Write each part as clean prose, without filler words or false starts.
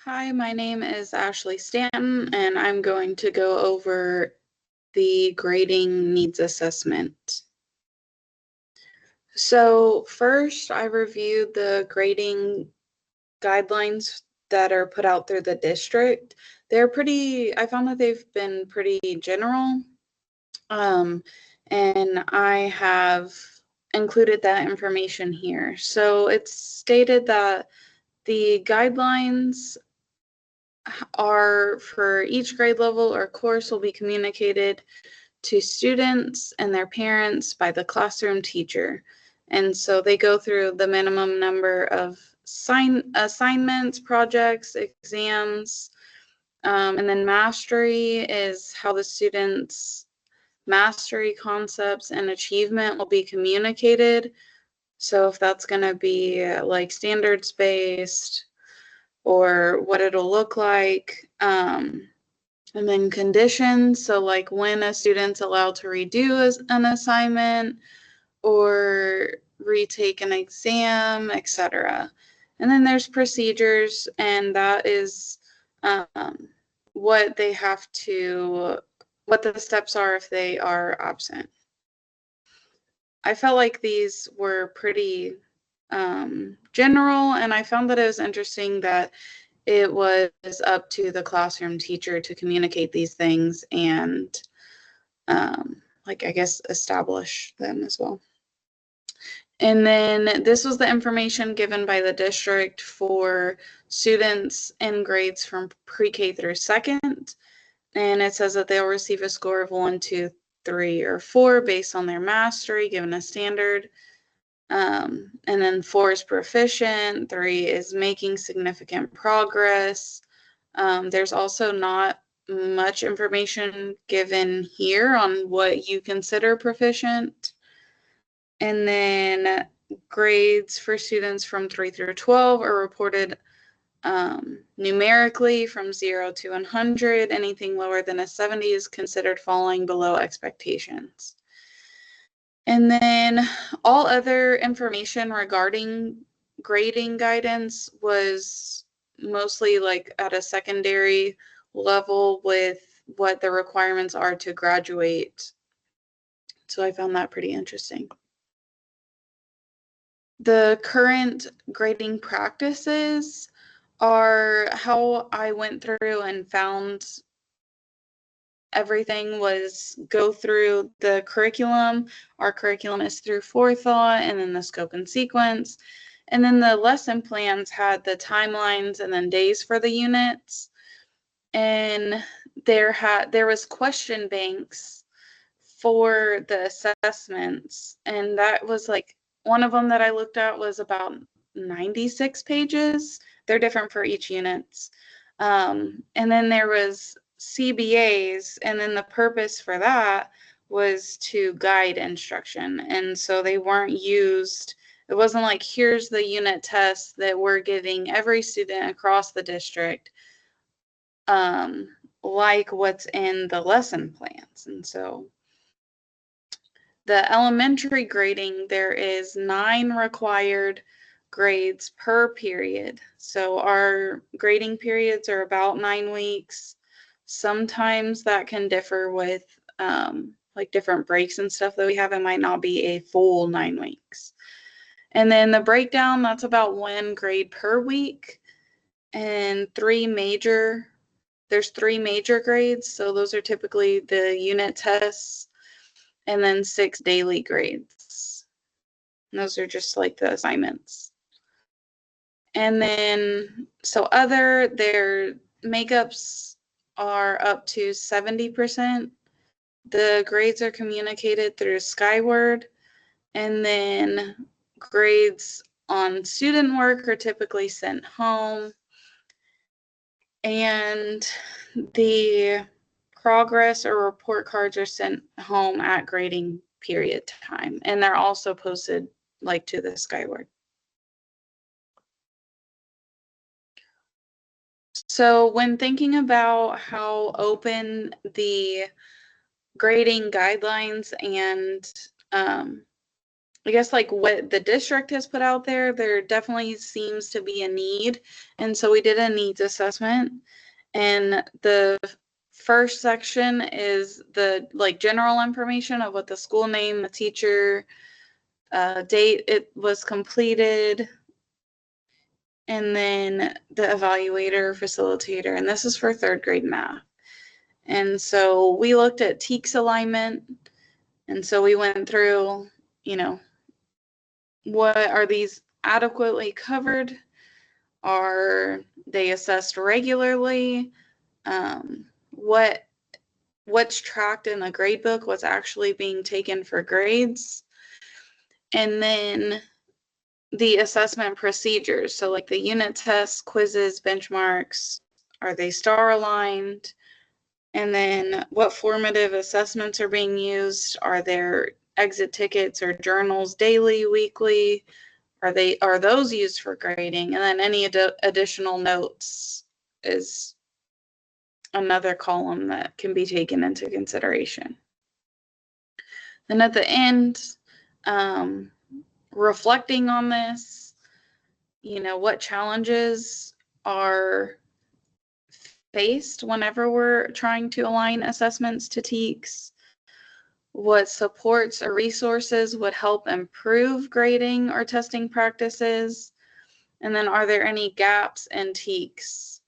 Hi, my name is Ashley Stanton, and I'm going to go over the grading needs assessment. So first, I reviewed the grading guidelines that are put out through the district. I found that they've been pretty general, and I have included that information here. So it's stated that the guidelines are for each grade level or course will be communicated to students and their parents by the classroom teacher. And so they go through the minimum number of assignments, projects, exams, and then mastery is how the students' mastery concepts and achievement will be communicated. So if that's going to be like standards based or what it'll look like. And then conditions, so like when a student's allowed to redo an assignment or retake an exam, etc. And then there's procedures, and that is what they have to, what the steps are if they are absent. I felt like these were pretty general, and I found that it was interesting that it was up to the classroom teacher to communicate these things and like I guess establish them as well. And then this was the information given by the district for students in grades from pre-K through second. And it says that they'll receive a score of 1, 2, 3, or 4 based on their mastery given a standard. And then 4 is proficient, 3 is making significant progress. There's also not much information given here on what you consider proficient. And then grades for students from 3 through 12 are reported numerically from 0 to 100. Anything lower than a 70 is considered falling below expectations. And then all other information regarding grading guidance was mostly like at a secondary level with what the requirements are to graduate. So I found that pretty interesting. The current grading practices are how I went through and found everything was go through the curriculum. Our curriculum is through forethought and then the scope and sequence. And then the lesson plans had the timelines and then days for the units. And there was question banks for the assessments. And that was like one of them that I looked at was about 96 pages. They're different for each units. And then there was CBAs, and then the purpose for that was to guide instruction. And so they weren't used, it wasn't like, here's the unit test that we're giving every student across the district, like what's in the lesson plans. And so the elementary grading, there is 9 required grades per period. So our grading periods are about 9 weeks. Sometimes that can differ with like different breaks and stuff that we have. It might not be a full 9 weeks. And then the breakdown, that's about 1 grade per week. And there's 3 major grades. So those are typically the unit tests, and then 6 daily grades. And those are just like the assignments. And then, so their makeups are up to 70%. The grades are communicated through Skyward, and then grades on student work are typically sent home. And the progress or report cards are sent home at grading period time, and they're also posted like to the Skyward. So when thinking about how open the grading guidelines and I guess like what the district has put out there, there definitely seems to be a need. And so we did a needs assessment. And the first section is the like general information of what the school name, the teacher, date it was completed, and then the evaluator, facilitator, and this is for 3rd grade math. And so we looked at TEKS alignment, and so we went through, you know, what are these adequately covered? Are they assessed regularly? What's tracked in the grade book? What's actually being taken for grades? And then the assessment procedures. So like the unit tests, quizzes, benchmarks, are they star aligned? And then what formative assessments are being used? Are there exit tickets or journals daily, weekly? Are those used for grading? And then any additional notes is another column that can be taken into consideration. Then at the end, reflecting on this, what challenges are faced whenever we're trying to align assessments to TEKS, what supports or resources would help improve grading or testing practices, and then are there any gaps in TEKS?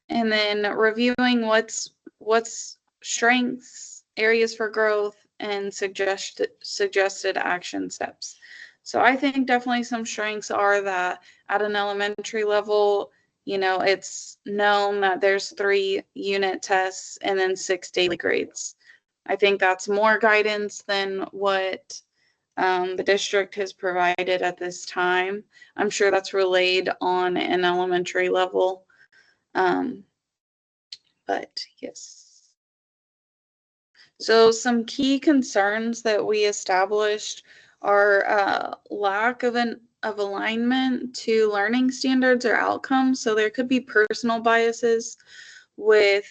And then reviewing what's strengths, areas for growth, and suggested action steps. So I think definitely some strengths are that at an elementary level, it's known that there's 3 unit tests and then 6 daily grades. I think that's more guidance than what the district has provided at this time. I'm sure that's relayed on an elementary level. But yes. So some key concerns that we established are lack of alignment to learning standards or outcomes. So there could be personal biases with,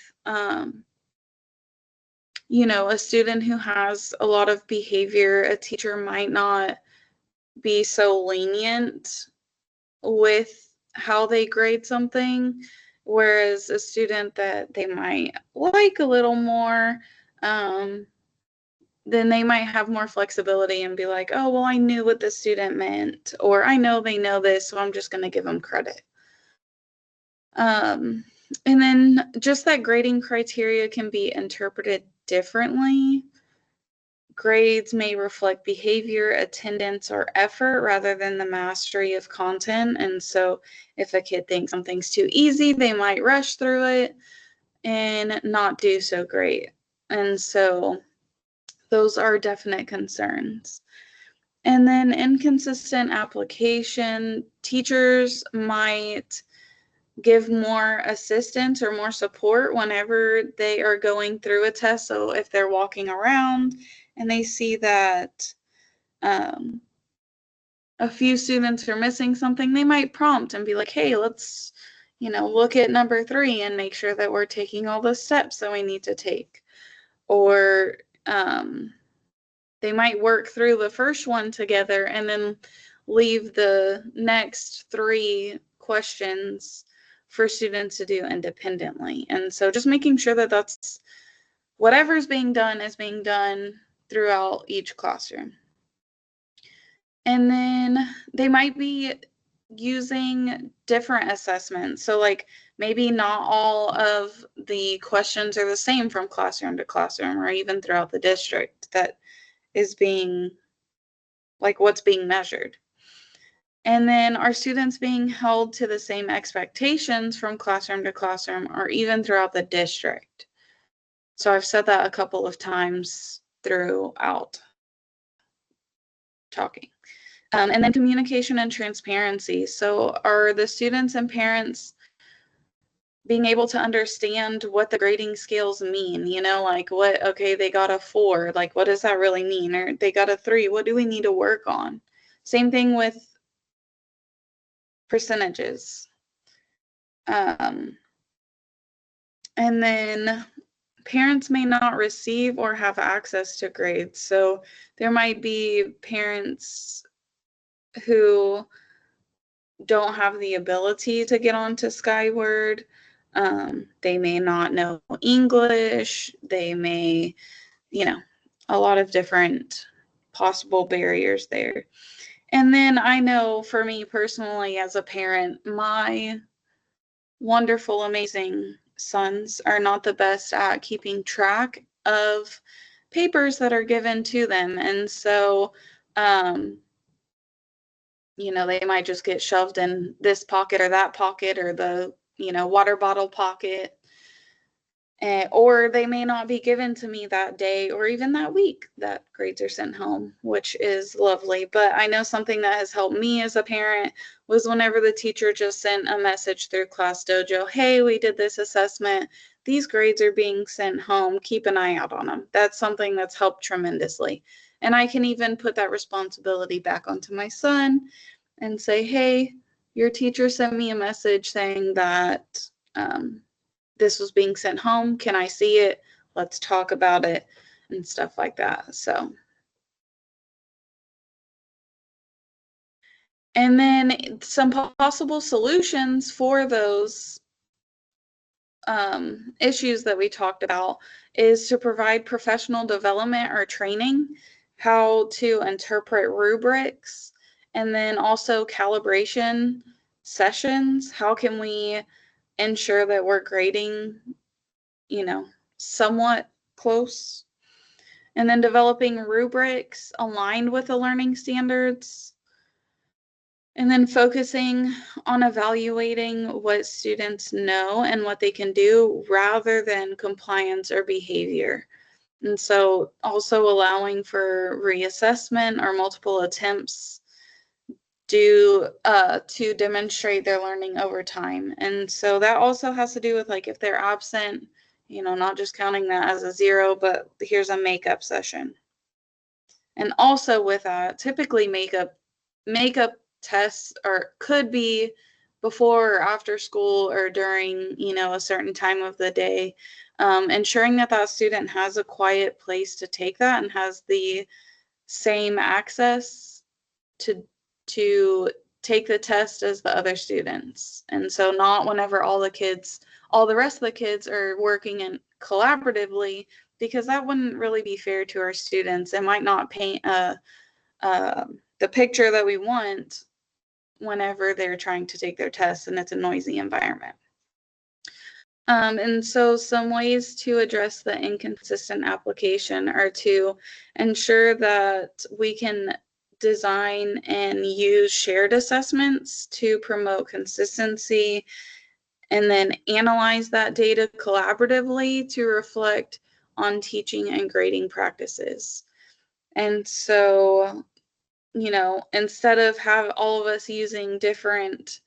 a student who has a lot of behavior. A teacher might not be so lenient with how they grade something, whereas a student that they might like a little more, then they might have more flexibility and be like, oh, well, I knew what the student meant, or I know they know this, so I'm just going to give them credit. And then just that grading criteria can be interpreted differently. Grades may reflect behavior, attendance, or effort rather than the mastery of content. And so if a kid thinks something's too easy, they might rush through it and not do so great. And so those are definite concerns. And then inconsistent application. Teachers might give more assistance or more support whenever they are going through a test. So if they're walking around and they see that a few students are missing something, they might prompt and be like, hey, let's, look at number 3 and make sure that we're taking all the steps that we need to take. Or they might work through the first one together and then leave the next 3 questions for students to do independently. And so just making sure that that's whatever's being done is being done throughout each classroom. And then they might be using different assessments. So like maybe not all of the questions are the same from classroom to classroom or even throughout the district that is being, like what's being measured. And then are students being held to the same expectations from classroom to classroom or even throughout the district? So I've said that a couple of times throughout talking. And then communication and transparency. So are the students and parents being able to understand what the grading scales mean? Like what, okay, they got a 4, like what does that really mean? Or they got a 3, what do we need to work on? Same thing with percentages. And then parents may not receive or have access to grades. So there might be parents who don't have the ability to get onto Skyward. They may not know English. They may, a lot of different possible barriers there. And then I know for me personally as a parent, my wonderful, amazing sons are not the best at keeping track of papers that are given to them. And so, they might just get shoved in this pocket or that pocket or the, water bottle pocket. Or they may not be given to me that day or even that week that grades are sent home, which is lovely. But I know something that has helped me as a parent was whenever the teacher just sent a message through Class Dojo, hey, we did this assessment. These grades are being sent home. Keep an eye out on them. That's something that's helped tremendously. And I can even put that responsibility back onto my son and say, hey, your teacher sent me a message saying that this was being sent home. Can I see it? Let's talk about it and stuff like that. So, and then some possible solutions for those issues that we talked about is to provide professional development or training, how to interpret rubrics, and then also calibration sessions. How can we ensure that we're grading, somewhat close? And then developing rubrics aligned with the learning standards. And then focusing on evaluating what students know and what they can do rather than compliance or behavior. And so also allowing for reassessment or multiple attempts to demonstrate their learning over time. And so that also has to do with like if they're absent, not just counting that as a 0, but here's a makeup session. And also with that, typically makeup tests or could be before or after school or during, a certain time of the day, ensuring that student has a quiet place to take that and has the same access to take the test as the other students. And so not whenever all the rest of the kids are working in collaboratively, because that wouldn't really be fair to our students. It might not paint the picture that we want whenever they're trying to take their tests and it's a noisy environment. And so some ways to address the inconsistent application are to ensure that we can design and use shared assessments to promote consistency, and then analyze that data collaboratively to reflect on teaching and grading practices. And so, instead of have all of us using different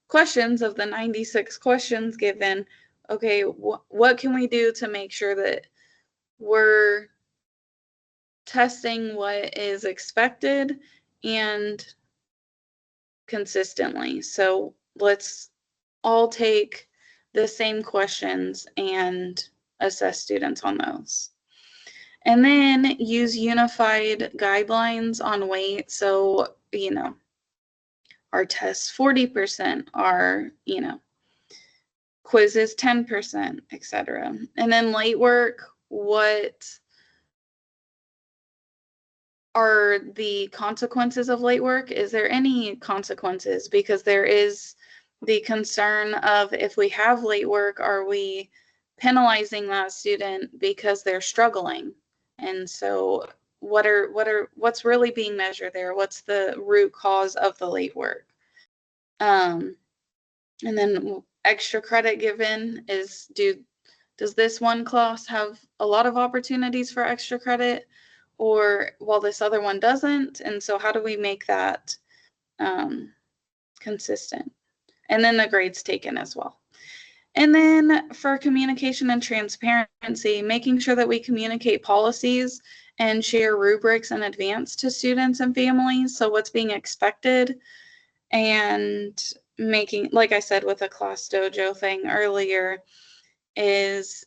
questions of the 96 questions given, okay, what can we do to make sure that we're testing what is expected and consistently? So let's all take the same questions and assess students on those. And then use unified guidelines on weight. So, our tests 40%, our, quizzes 10%, etc. And then late work, what are the consequences of late work? Is there any consequences? Because there is the concern of if we have late work, are we penalizing that student because they're struggling? And so what's really being measured there? What's the root cause of the late work? And then extra credit given is, does this one class have a lot of opportunities for extra credit, or while this other one doesn't? And so how do we make that consistent? And then the grades taken as well. And then for communication and transparency, making sure that we communicate policies and share rubrics in advance to students and families. So what's being expected, and making, like I said with the Class Dojo thing earlier, is,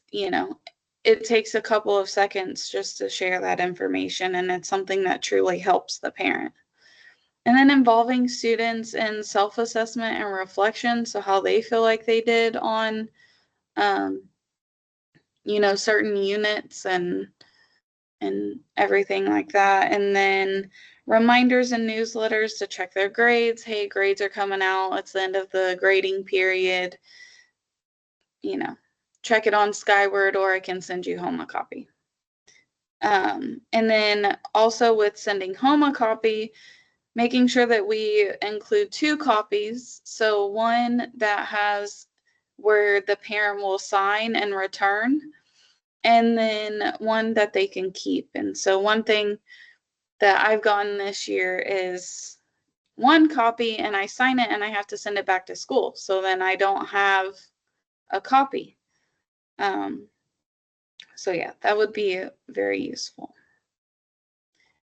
it takes a couple of seconds just to share that information, and it's something that truly helps the parent. And then involving students in self-assessment and reflection, so how they feel like they did on, certain units and everything like that. And then reminders and newsletters to check their grades. Hey, grades are coming out. It's the end of the grading period. Check it on Skyward, or I can send you home a copy. And then also with sending home a copy, making sure that we include 2 copies. So one that has where the parent will sign and return, and then one that they can keep. And so one thing that I've gotten this year is 1 copy, and I sign it and I have to send it back to school. So then I don't have a copy. So yeah, that would be very useful.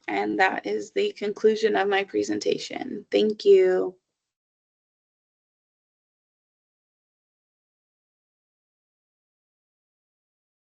And that is the conclusion of my presentation. Thank you.